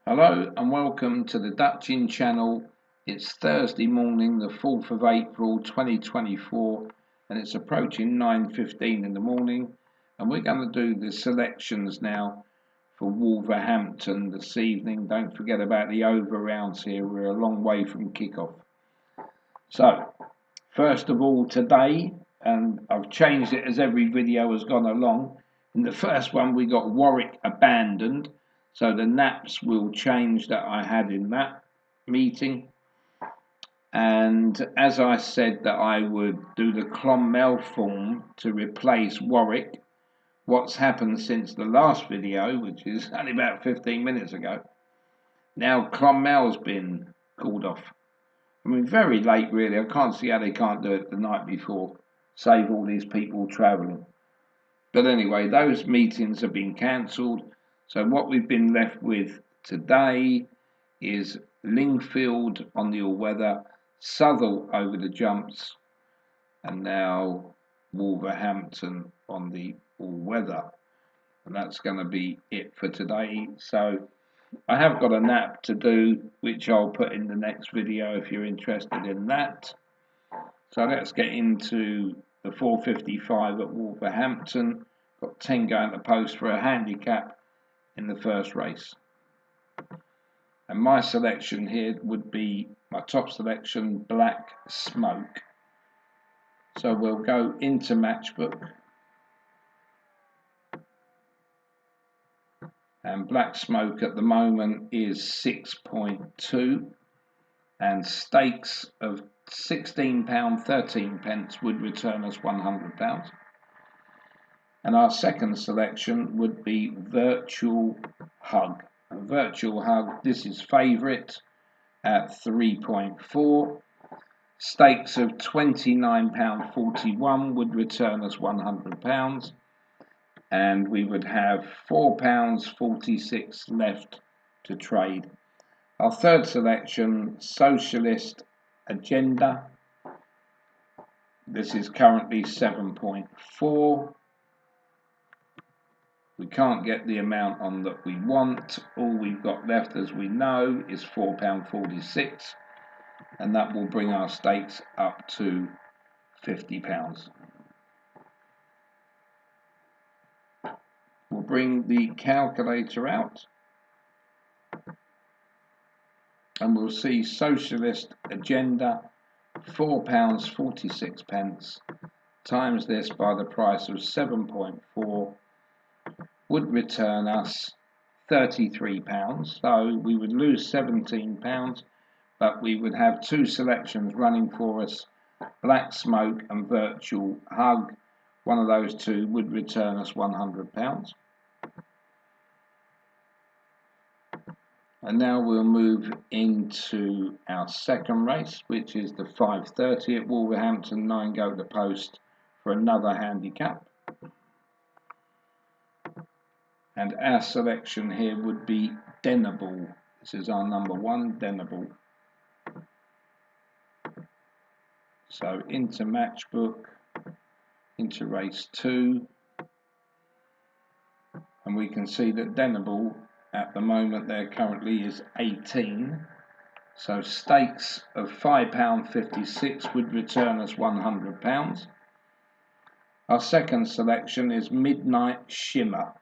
Hello and welcome to the Dutch Inn channel. It's Thursday morning, the 4th of April 2024, and it's approaching 9:15 in the morning, and we're going to do the selections now for Wolverhampton this evening. Don't forget about the over rounds here, we're a long way from kickoff. So, first of all today, and I've changed it as every video has gone along. In the first one we got Warwick abandoned. So the naps will change that I had in that meeting. And as I said that I would do the Clonmel form to replace Warwick, what's happened since the last video, which is only about 15 minutes ago, now Clonmel's been called off. I mean, very late really. I can't see how they can't do it the night before, save all these people travelling. But anyway, those meetings have been cancelled. So what we've been left with today is Lingfield on the all-weather, Southall over the jumps, and now Wolverhampton on the all-weather. And that's going to be it for today. So I have got a nap to do, which I'll put in the next video if you're interested in that. So let's get into the 4:55 at Wolverhampton. Got 10 going to post for a handicap in the first race. And my selection here would be my top selection, Black Smoke. So we'll go into Matchbook. And Black Smoke at the moment is 6.2. And stakes of £16.13 would return us £100. And our second selection would be Virtual Hug. And Virtual Hug, this is favourite at 3.4. Stakes of £29.41 would return us £100. And we would have £4.46 left to trade. Our third selection, Socialist Agenda. This is currently 7.4. We can't get the amount on that we want. All we've got left, as we know, is £4.46, and that will bring our stakes up to £50. We'll bring the calculator out, and we'll see Socialist Agenda, £4.46, times this by the price of 7.4, would return us £33. So we would lose £17, but we would have two selections running for us, Black Smoke and Virtual Hug. One of those two would return us £100. And now we'll move into our second race, which is the 5:30 at Wolverhampton, 9 go to post for another handicap. And our selection here would be Denable. This is our number one, Denable. So into Matchbook, into race 2. And we can see that Denable, at the moment there currently is 18. So stakes of £5.56 would return us £100. Our second selection is Midnight Shimmer.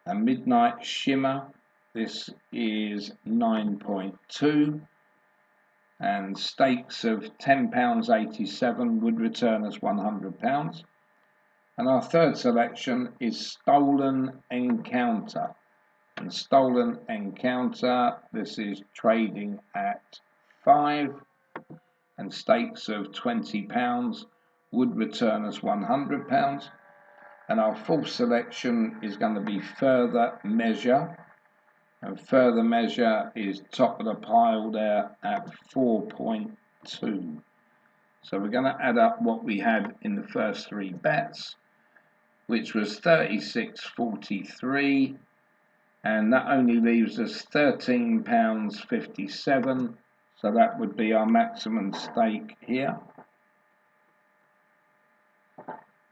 And Midnight Shimmer, this is 9.2, and stakes of £10.87 would return us £100. And our third selection is Stolen Encounter. And Stolen Encounter, this is trading at 5, and stakes of £20 would return us £100. And our fourth selection is going to be Further Measure. And Further Measure is top of the pile there at 4.2. So we're going to add up what we had in the first three bets, which was 36.43. And that only leaves us £13.57. So that would be our maximum stake here.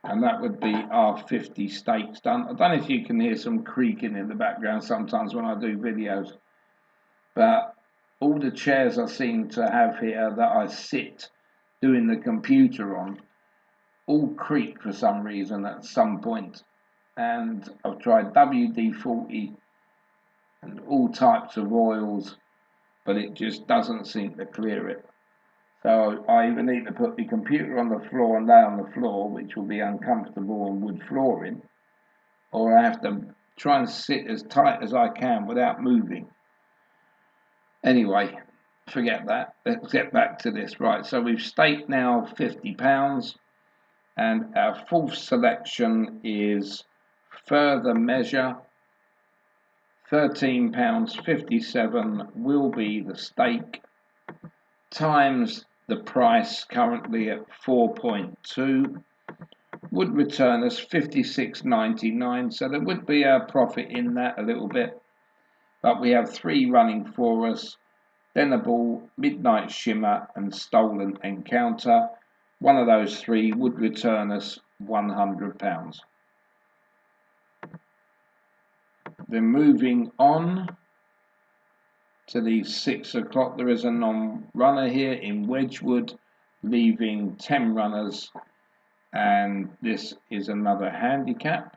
And that would be our 50 stakes done. I don't know if you can hear some creaking in the background sometimes when I do videos, but all the chairs I seem to have here that I sit doing the computer on all creak for some reason at some point. And I've tried WD-40 and all types of oils, but it just doesn't seem to clear it. So I either need to put the computer on the floor and lay on the floor, which will be uncomfortable on wood flooring, or I have to try and sit as tight as I can without moving. Anyway, forget that. Let's get back to this. Right, so we've staked now £50, and our fourth selection is Further Measure. £13.57 will be the stake, times the price currently at 4.2 would return us 56.99. So there would be a profit in that a little bit, but we have three running for us: Denable, Midnight Shimmer and Stolen Encounter. One of those three would return us £100. Then moving on to the 6 o'clock, there is a non-runner here in Wedgwood, leaving 10 runners, and this is another handicap.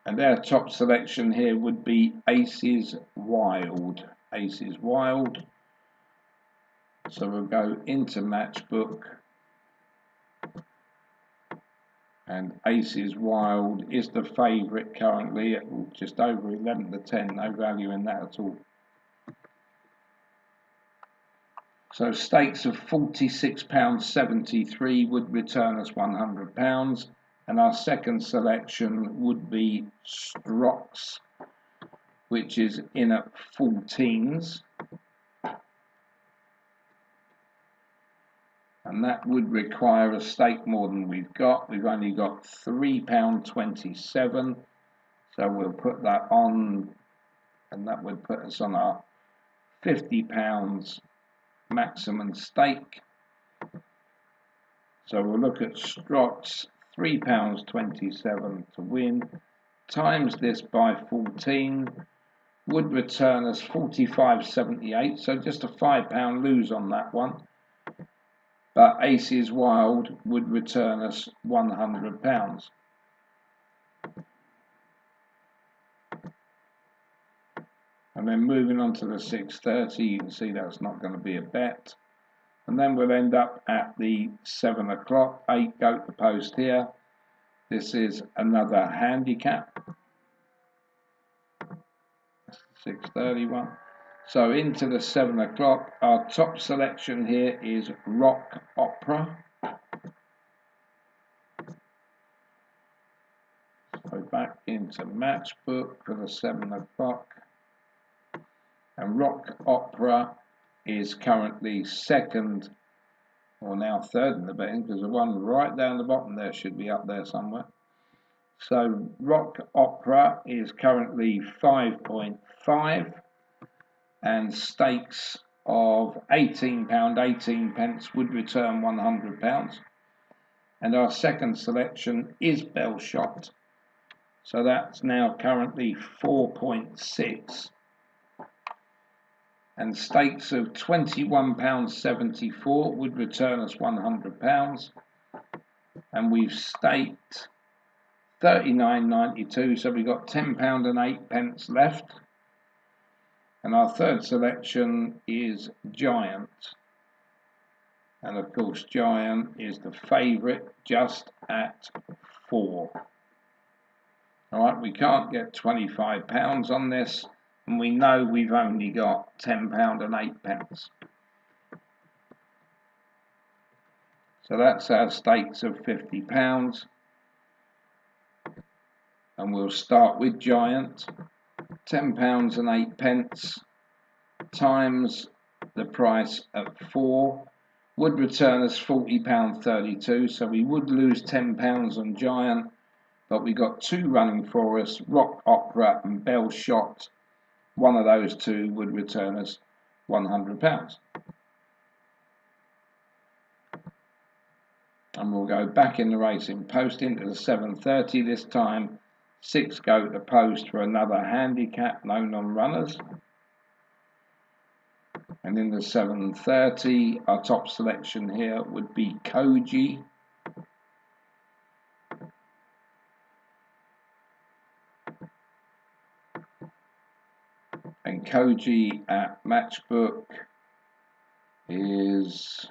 And our top selection here would be Aces Wild. Aces Wild. So we'll go into Matchbook, and Aces Wild is the favourite currently at just over 11 to 10. No value in that at all. So stakes of £46.73 would return us £100, and our second selection would be Strocks, which is in at 14s, and that would require a stake more than we've got. We've only got £3.27, so we'll put that on, and that would put us on our £50 maximum stake. So we'll look at Strocks, £3.27 to win, times this by 14 would return us 45.78, so just a £5 lose on that one. But Aces Wild would return us £100. And then moving on to the 6:30, you can see that's not going to be a bet. And then we'll end up at the 7 o'clock, 8 go to post here. This is another handicap. 6:30 one. So into the 7 o'clock, our top selection here is Rock Opera. So back into Matchbook for the 7 o'clock. And Rock Opera is currently second, or now third in the betting, because the one right down the bottom there should be up there somewhere. So Rock Opera is currently 5.5, and stakes of £18.18 would return £100. And our second selection is Bell Shot, so that's now currently 4.6, and stakes of £21.74 would return us £100, and we've staked £39.92, so we've got £10.08 left. And our third selection is Giant, and of course Giant is the favourite, just at 4. Alright, we can't get £25 on this, and we know we've only got £10.08. So that's our stakes of £50, and we'll start with Giant. £10.08 times the price at 4 would return us £40.32, so we would lose £10 on Giant, but we got two running for us, Rock Opera and Bell Shot. One of those two would return us £100. And we'll go back in the racing post into the 7:30 this time. 6 go to post for another handicap, no non-runners. And in the 7:30, our top selection here would be Koji. And Koji at Matchbook is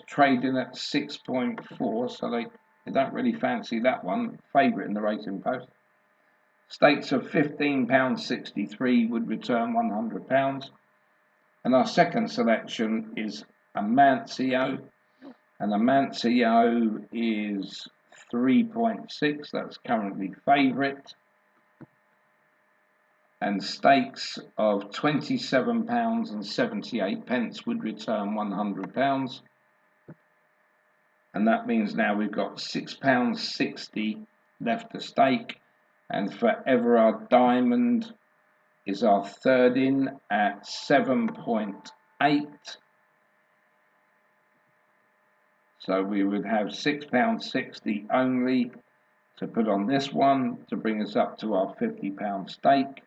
trading at 6.4, so they don't really fancy that one. Favourite in the racing post. Stakes of £15.63 would return £100. And our second selection is Amancio. And Amancio is 3.6, that's currently favourite. And stakes of £27.78 would return £100. And that means now we've got £6.60 left to stake. And Forever Our Diamond is our third in at 7.8. So we would have £6.60 only to put on this one to bring us up to our £50 stake.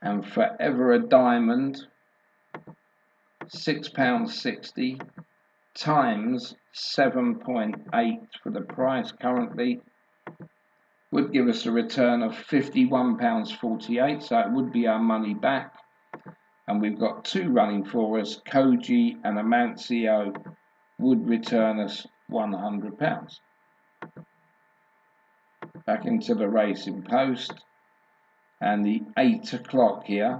And Forever a Diamond, £6.60 times 7.8 for the price currently would give us a return of £51.48, so it would be our money back. And we've got 2 running for us. Koji and Amancio would return us £100. Back into the racing post, and the 8 o'clock here.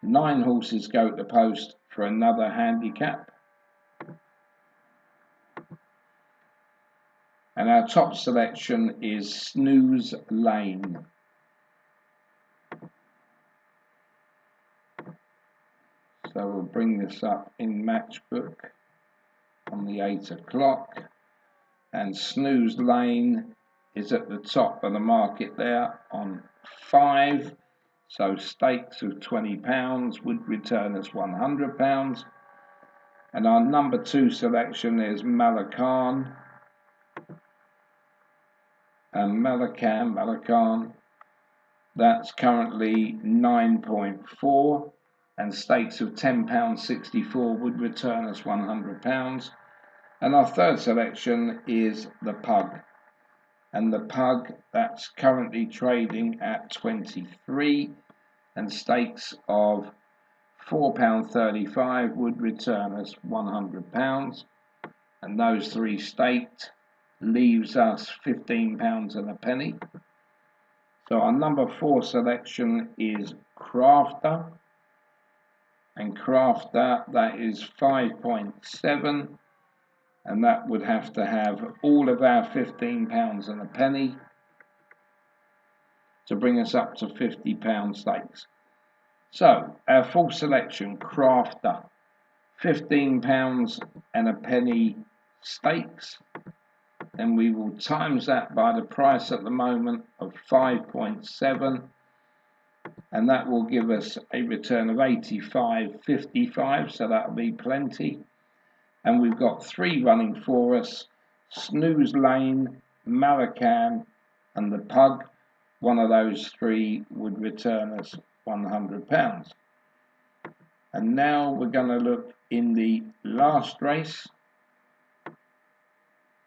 9 horses go to post for another handicap. And our top selection is Snooze Lane. So we'll bring this up in Matchbook on the 8 o'clock. And Snooze Lane is at the top of the market there on 5. So stakes of £20 would return us £100. And our number 2 selection is Malakan. And Malakan, that's currently 9.4, and stakes of £10.64 would return us £100. And our third selection is the Pug. And the Pug, that's currently trading at 23, and stakes of £4.35 would return us £100. And those 3 staked leaves us £15 and a penny. So our number 4 selection is Crafter. And Crafter, that is 5.7. And that would have to have all of our £15 and a penny to bring us up to £50 stakes. So our full selection, Crafter, £15 and a penny stakes. Then we will times that by the price at the moment of 5.7, and that will give us a return of 85.55, so that'll be plenty. And we've got 3 running for us: Snooze Lane, Malakan and the Pug. One of those 3 would return us £100. And now we're going to look in the last race,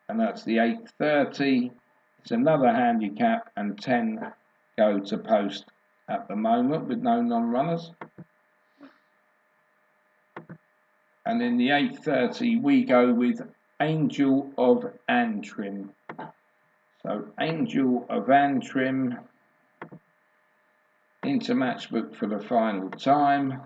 and that's the 8:30. It's another handicap, and 10 go to post at the moment with no non-runners. And in the 8:30 we go with Angel of Antrim. So Angel of Antrim into Matchbook for the final time.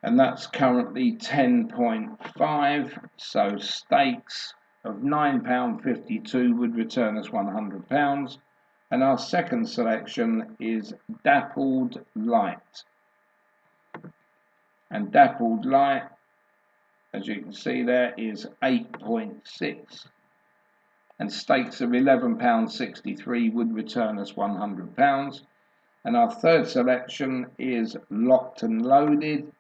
And that's currently 10.5, so stakes of £9.52 would return us £100. And our second selection is Dappled Light. And Dappled Light, as you can see there, is 8.6. And stakes of £11.63 would return us £100. And our third selection is Locked and Loaded.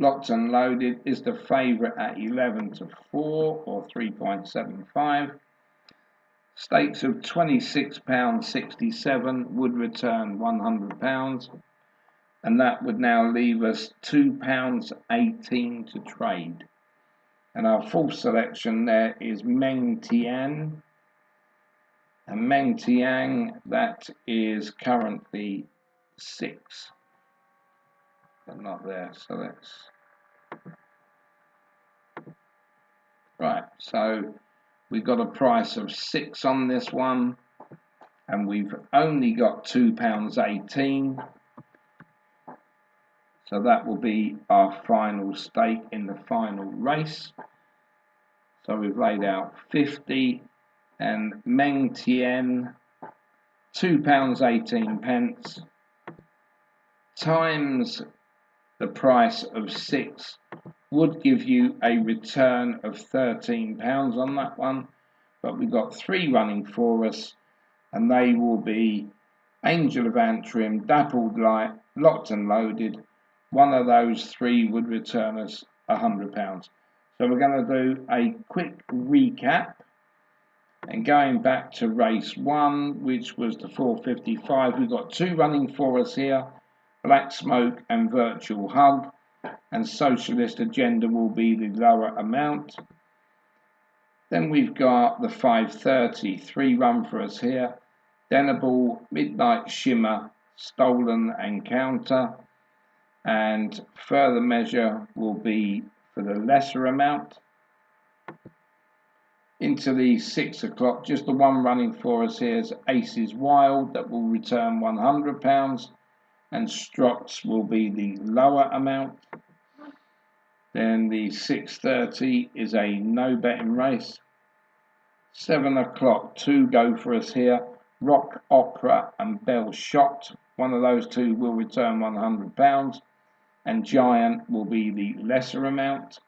Locked and Loaded is the favourite at 11 to 4 or 3.75. Stakes of £26.67 would return £100, and that would now leave us £2.18 to trade. And our full selection there is Meng Tian. And Meng Tian, that is currently 6. But not there, so let's... Right, so we've got a price of 6 on this one, and we've only got £2.18. So that will be our final stake in the final race. So we've laid out 50 and Meng Tian, £2.18 times the price of 6 would give you a return of £13 on that one. But we've got 3 running for us, and they will be Angel of Antrim, Dappled Light, Locked and Loaded. One of those 3 would return us £100. So we're going to do a quick recap, and going back to race 1, which was the 455, we've got 2 running for us here, Black Smoke and Virtual Hug, and Socialist Agenda will be the lower amount. Then we've got the 530, 3 run for us here, Denable, Midnight Shimmer, Stolen and Counter, and Further Measure will be for the lesser amount. Into the 6 o'clock, just the 1 running for us here is Aces Wild, that will return £100, and Strox will be the lower amount. Then the 6:30 is a no betting race. 7 o'clock, 2 go for us here, Rock Opera and Bell Shot. One of those 2 will return £100, and Giant will be the lesser amount.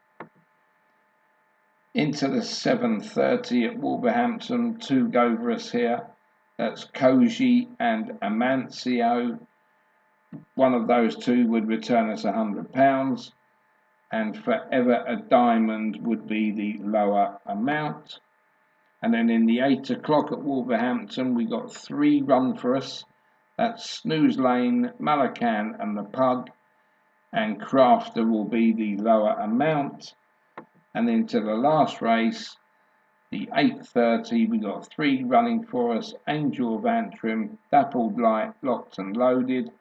Into the 7:30 at Wolverhampton, 2 go for us here. That's Koji and Amancio. One of those 2 would return us £100, and Forever a Diamond would be the lower amount. And then in the 8 o'clock at Wolverhampton, we got 3 run for us. That's Snooze Lane, Malacan and the Pug, and Crafter will be the lower amount. And into the last race, the 8:30, we got 3 running for us, Angel of Antrim, Dappled Light, Locked and Loaded.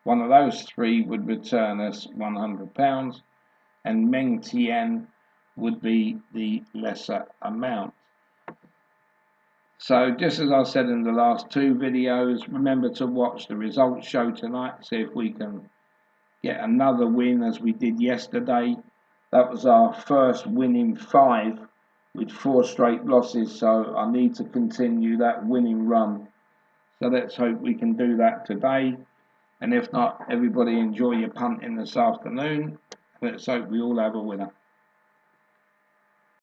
One of those 3 would return us £100, and Meng Tian would be the lesser amount. So just as I said in the last 2 videos, remember to watch the results show tonight, see if we can get another win as we did yesterday. That was our first win in 5 with 4 straight losses, so I need to continue that winning run. So let's hope we can do that today. And if not, everybody enjoy your punting this afternoon. Let's hope we all have a winner.